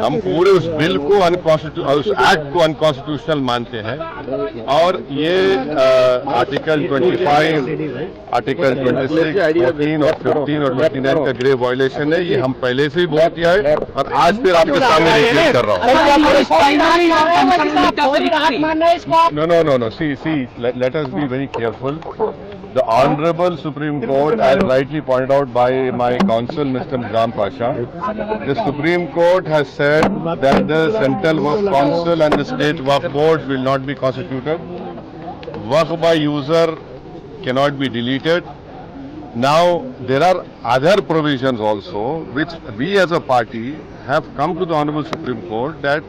हम पूरे उस बिल को उस एक्ट को अनकॉन्स्टिट्यूशनल मानते हैं और ये आर्टिकल 25, आर्टिकल 26, 14 और 15 और 29 का ग्रेव वायलेशन है। ये हम पहले से ही बोल दिया है और आज फिर आपके सामने रिपीट कर रहा हूँ। No. See, let us be very careful. The Honorable Supreme Court, as rightly pointed out by my counsel, Mr. Nizam Pasha, the Supreme Court has said that the Central Waqf Council and the State Waqf Boards will not be constituted. Waqf by user cannot be deleted. Now, there are other provisions also, which we as a party have come to the Honorable Supreme Court that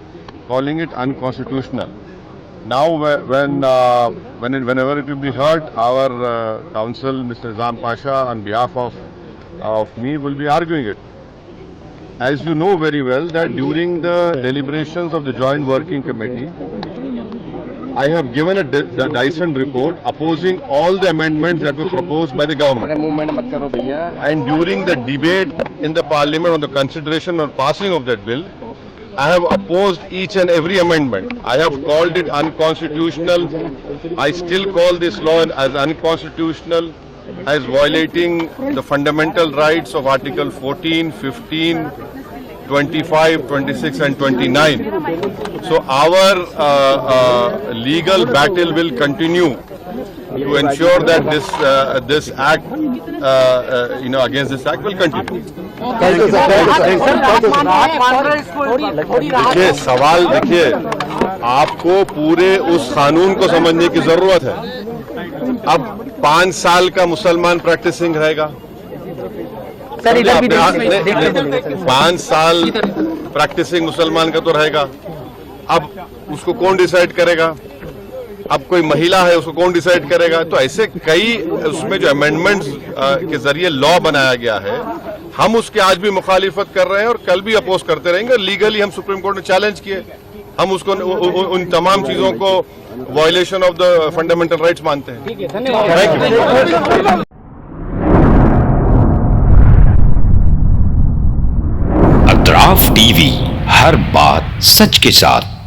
calling it unconstitutional. Now, whenever it will be heard, our counsel, Mr. Nizam Pasha, on behalf of me, will be arguing it. As you know very well, that during the deliberations of the Joint Working Committee, I have given a dissent report opposing all the amendments that were proposed by the government. And during the debate in the Parliament on the consideration or passing of that bill, I have opposed each and every amendment. I have called it unconstitutional. I still call this law as unconstitutional, as violating the fundamental rights of Article 14, 15, 25, 26 and 29. So our legal battle will continue to ensure that this act, against this act will continue. देखिए सवाल, आपको पूरे उस कानून को समझने की जरूरत है। अब 5 साल का मुसलमान प्रैक्टिसिंग रहेगा, 5 साल प्रैक्टिसिंग मुसलमान का तो रहेगा। अब उसको कौन डिसाइड करेगा? अब कोई महिला है, उसको कौन डिसाइड करेगा? तो ऐसे कई उसमें जो अमेंडमेंट्स के जरिए लॉ बनाया गया है, हम उसके आज भी मुखालिफत कर रहे हैं और कल भी अपोज करते रहेंगे। लीगली हम सुप्रीम कोर्ट में चैलेंज किए, हम उसको उन तमाम चीजों को violation of the fundamental rights मानते हैं। Thank you. अतराफ टीवी, हर बात सच के साथ।